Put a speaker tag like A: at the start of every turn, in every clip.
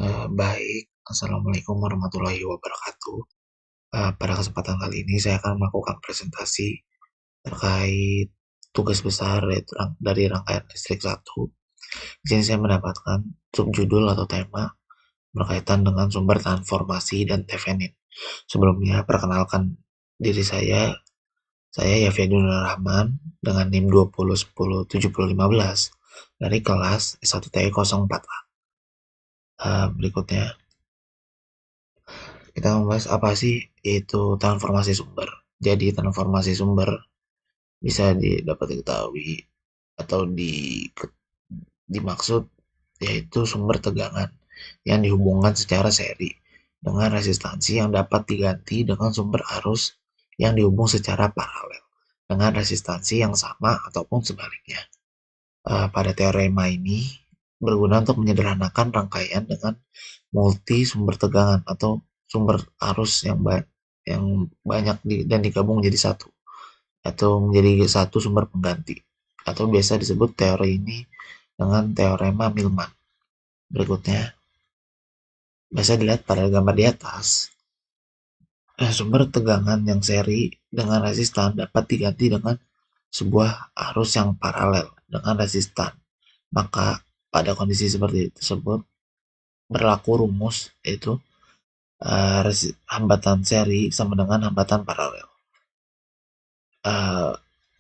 A: Baik, assalamualaikum warahmatullahi wabarakatuh. Pada kesempatan kali ini saya akan melakukan presentasi terkait tugas besar dari rangkaian listrik satu. Di sini saya mendapatkan subjudul atau tema berkaitan dengan sumber transformasi dan Thevenin. Sebelumnya, perkenalkan diri saya Yafyadun Rahman dengan NIM 20107015 dari kelas S1TE04A. Berikutnya, kita membahas apa sih itu transformasi sumber. Jadi transformasi sumber bisa dapat diketahui atau dimaksud yaitu sumber tegangan yang dihubungkan secara seri dengan resistansi yang dapat diganti dengan sumber arus yang dihubung secara paralel dengan resistansi yang sama ataupun sebaliknya. Pada teorema ini berguna untuk menyederhanakan rangkaian dengan multi sumber tegangan atau sumber arus yang banyak dan digabung menjadi satu atau menjadi satu sumber pengganti atau biasa disebut teori ini dengan teorema Millman. Berikutnya bisa dilihat pada gambar di atas. Sumber tegangan yang seri dengan resistan dapat diganti dengan sebuah arus yang paralel dengan resistan. Maka pada kondisi seperti tersebut berlaku rumus yaitu hambatan seri sama dengan hambatan paralel.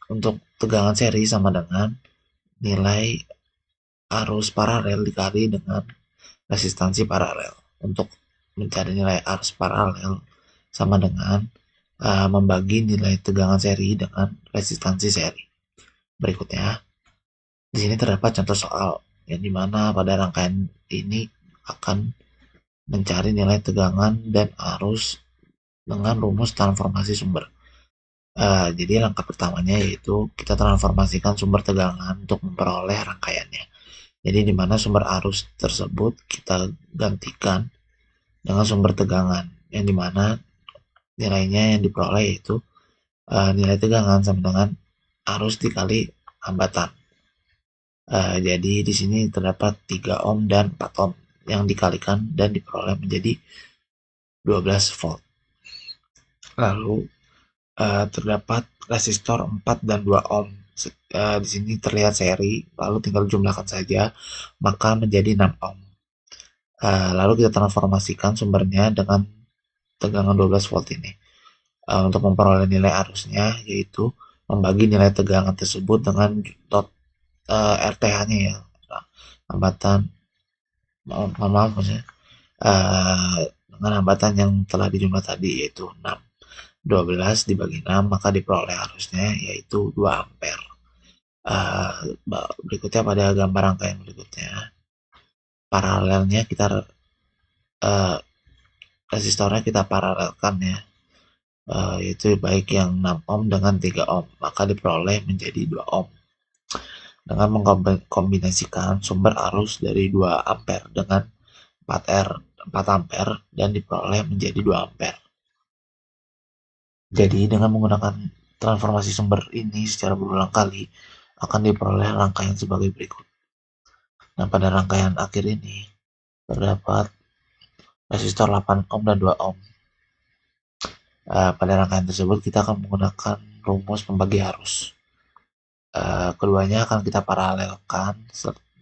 A: Untuk tegangan seri sama dengan nilai arus paralel dikali dengan resistansi paralel. Untuk mencari nilai arus paralel sama dengan membagi nilai tegangan seri dengan resistansi seri. Berikutnya, di sini terdapat contoh soal yang dimana pada rangkaian ini akan mencari nilai tegangan dan arus dengan rumus transformasi sumber. Jadi langkah pertamanya yaitu kita transformasikan sumber tegangan untuk memperoleh rangkaiannya. Jadi di mana sumber arus tersebut kita gantikan dengan sumber tegangan yang dimana nilainya yang diperoleh yaitu nilai tegangan sama dengan arus dikali hambatan. Jadi di sini terdapat 3 ohm dan 4 ohm yang dikalikan dan diperoleh menjadi 12 volt. Lalu terdapat resistor 4 dan 2 ohm. Di sini terlihat seri, lalu tinggal jumlahkan saja, maka menjadi 6 ohm. Lalu kita transformasikan sumbernya dengan tegangan 12 volt ini. Untuk memperoleh nilai arusnya, yaitu membagi nilai tegangan tersebut dengan RTH-nya ya, hambatan, mohon maaf maksudnya, dengan hambatan yang telah dijumlah tadi yaitu 6. 12 dibagi 6 maka diperoleh arusnya yaitu 2 ampere. Berikutnya pada gambar rangkaian berikutnya, paralelnya kita resistornya kita paralelkan ya, yaitu baik yang 6 ohm dengan 3 ohm maka diperoleh menjadi 2 ohm dengan mengkombinasikan sumber arus dari 2 ampere dengan 4 ampere dan diperoleh menjadi 2 ampere. Jadi dengan menggunakan transformasi sumber ini secara berulang kali akan diperoleh rangkaian sebagai berikut. Nah, pada rangkaian akhir ini terdapat resistor 8 ohm dan 2 ohm. Pada rangkaian tersebut kita akan menggunakan rumus pembagi arus. Keduanya akan kita paralelkan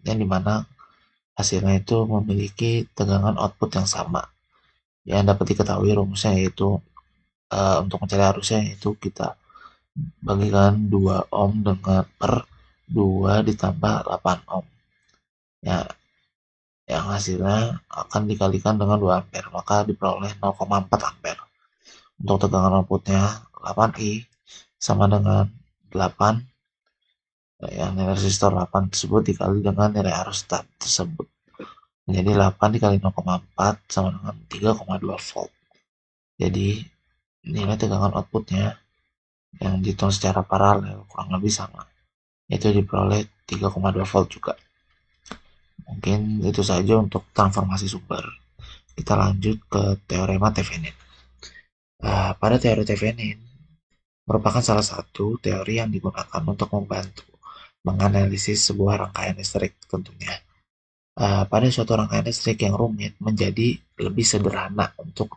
A: yang dimana hasilnya itu memiliki tegangan output yang sama. Yang dapat diketahui rumusnya yaitu untuk mencari arusnya yaitu kita bagikan 2 ohm dengan per 2 ditambah 8 ohm. Ya, yang hasilnya akan dikalikan dengan 2 ampere maka diperoleh 0,4 ampere. Untuk tegangan outputnya 8I sama dengan 8 yang nilai resistor 8 tersebut dikali dengan nilai arus tersebut menjadi 8 dikali 0,4 sama dengan 3,2 volt. Jadi nilai tegangan outputnya yang dihitung secara paralel kurang lebih sama, yaitu diperoleh 3,2 volt juga. Mungkin itu saja untuk transformasi sumber. Kita lanjut ke teorema Thevenin. Pada teori Thevenin merupakan salah satu teori yang digunakan untuk membantu menganalisis sebuah rangkaian listrik tentunya. pada suatu rangkaian listrik yang rumit menjadi lebih sederhana untuk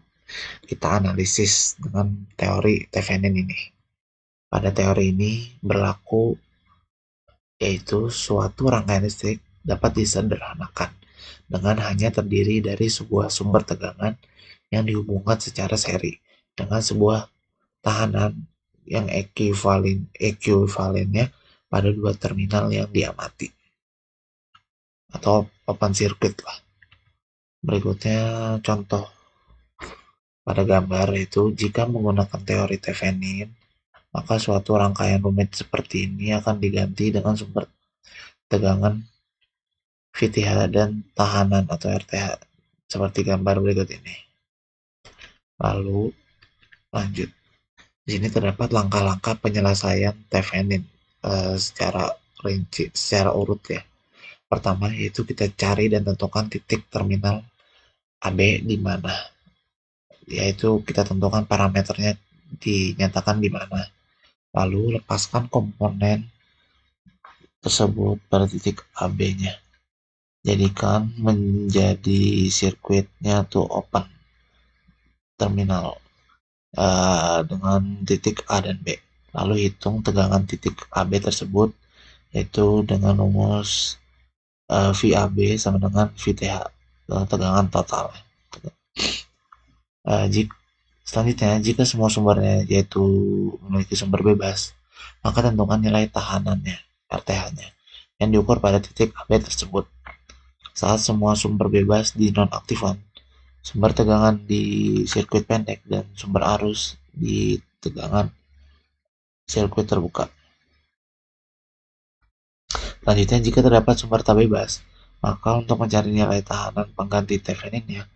A: kita analisis dengan teori Thevenin ini. Pada teori ini berlaku yaitu suatu rangkaian listrik dapat disederhanakan dengan hanya terdiri dari sebuah sumber tegangan yang dihubungkan secara seri dengan sebuah tahanan yang ekuivalennya pada dua terminal yang diamati atau open circuit lah. Berikutnya contoh pada gambar itu jika menggunakan teori Thevenin, maka suatu rangkaian rumit seperti ini akan diganti dengan sumber tegangan VTH dan tahanan atau RTH seperti gambar berikut ini. Lalu lanjut. Di sini terdapat langkah-langkah penyelesaian Thevenin secara rinci, secara urut ya. Pertama yaitu kita cari dan tentukan titik terminal AB di mana. Yaitu kita tentukan parameternya dinyatakan di mana. Lalu lepaskan komponen tersebut pada titik AB-nya. Jadikan menjadi sirkuitnya tuh open terminal dengan titik A dan B. Lalu hitung tegangan titik AB tersebut yaitu dengan rumus VAB sama dengan VTH tegangan total. Selanjutnya, jika semua sumbernya yaitu memiliki sumber bebas, maka tentukan nilai tahanannya RTH-nya yang diukur pada titik AB tersebut. Saat semua sumber bebas dinonaktifkan, sumber tegangan di sirkuit pendek dan sumber arus di tegangan sirkuit terbuka. Selanjutnya, jika terdapat sumber tak bebas, maka untuk mencari nilai tahanan pengganti Theveninnya,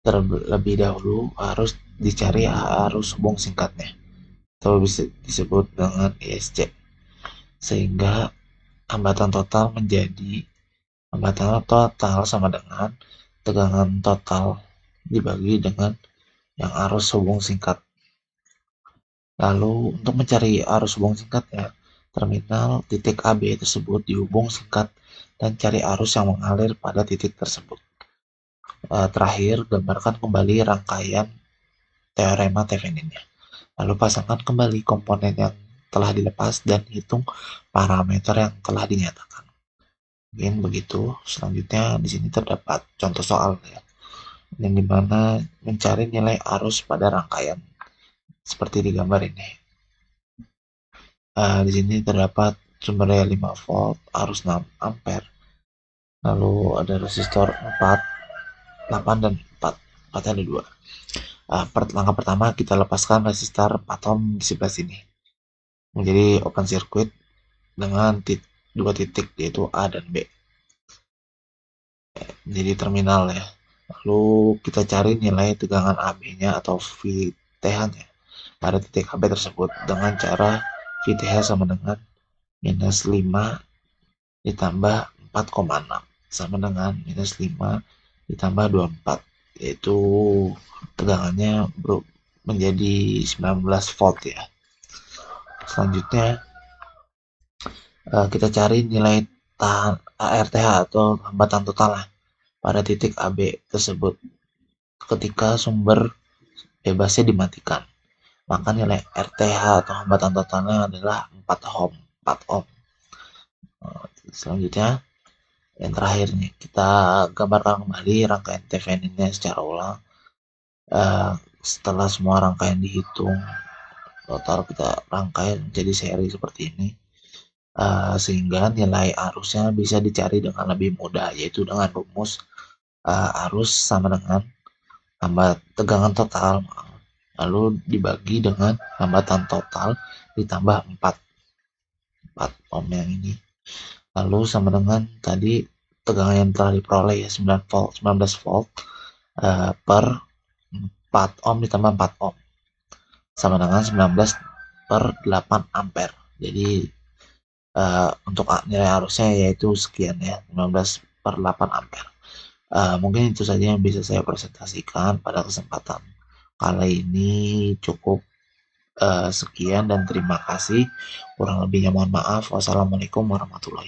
A: terlebih dahulu harus dicari arus hubung singkatnya, atau bisa disebut dengan ISC, sehingga hambatan total sama dengan tegangan total dibagi dengan yang arus hubung singkat. Lalu untuk mencari arus hubung singkatnya, terminal titik AB tersebut dihubung singkat dan cari arus yang mengalir pada titik tersebut. Terakhir, gambarkan kembali rangkaian teorema Theveninnya. Lalu pasangkan kembali komponen yang telah dilepas dan hitung parameter yang telah dinyatakan. Mungkin begitu. Selanjutnya di sini terdapat contoh soal ya, yang dimana mencari nilai arus pada rangkaian seperti di gambar ini. Di sini terdapat sumber daya 5 volt, arus 6 ampere. Lalu ada resistor 4, 8 dan 4. 4 ada 2. Langkah pertama kita lepaskan resistor 4 ohm di sebelah sini menjadi open circuit dengan dua titik yaitu A dan B jadi terminal ya. Lalu kita cari nilai tegangan AB-nya atau VTH-nya pada titik AB tersebut dengan cara VTH sama dengan minus 5 ditambah 4,6 sama dengan minus 5 ditambah 24, yaitu tegangannya menjadi 19 volt ya. Selanjutnya kita cari nilai RTH atau hambatan total pada titik AB tersebut ketika sumber bebasnya dimatikan. Maka nilai RTH atau hambatan totalnya adalah 4 ohm. Selanjutnya yang terakhir nih, kita gambarkan kembali rangkaian Theveninnya secara ulang. Setelah semua rangkaian dihitung total, kita rangkai menjadi seri seperti ini, sehingga nilai arusnya bisa dicari dengan lebih mudah, yaitu dengan rumus arus sama dengan tegangan total lalu dibagi dengan hambatan total ditambah 4 ohm yang ini, lalu sama dengan tadi tegangan yang telah diperoleh ya 19 volt per 4 ohm ditambah 4 ohm sama dengan 19 per 8 ampere. Jadi untuk nilai arusnya yaitu sekian ya, 19 per 8 ampere. Mungkin itu saja yang bisa saya presentasikan pada kesempatan kali ini. Cukup sekian dan terima kasih. Kurang lebihnya mohon maaf. Wassalamualaikum warahmatullahi wabarakatuh.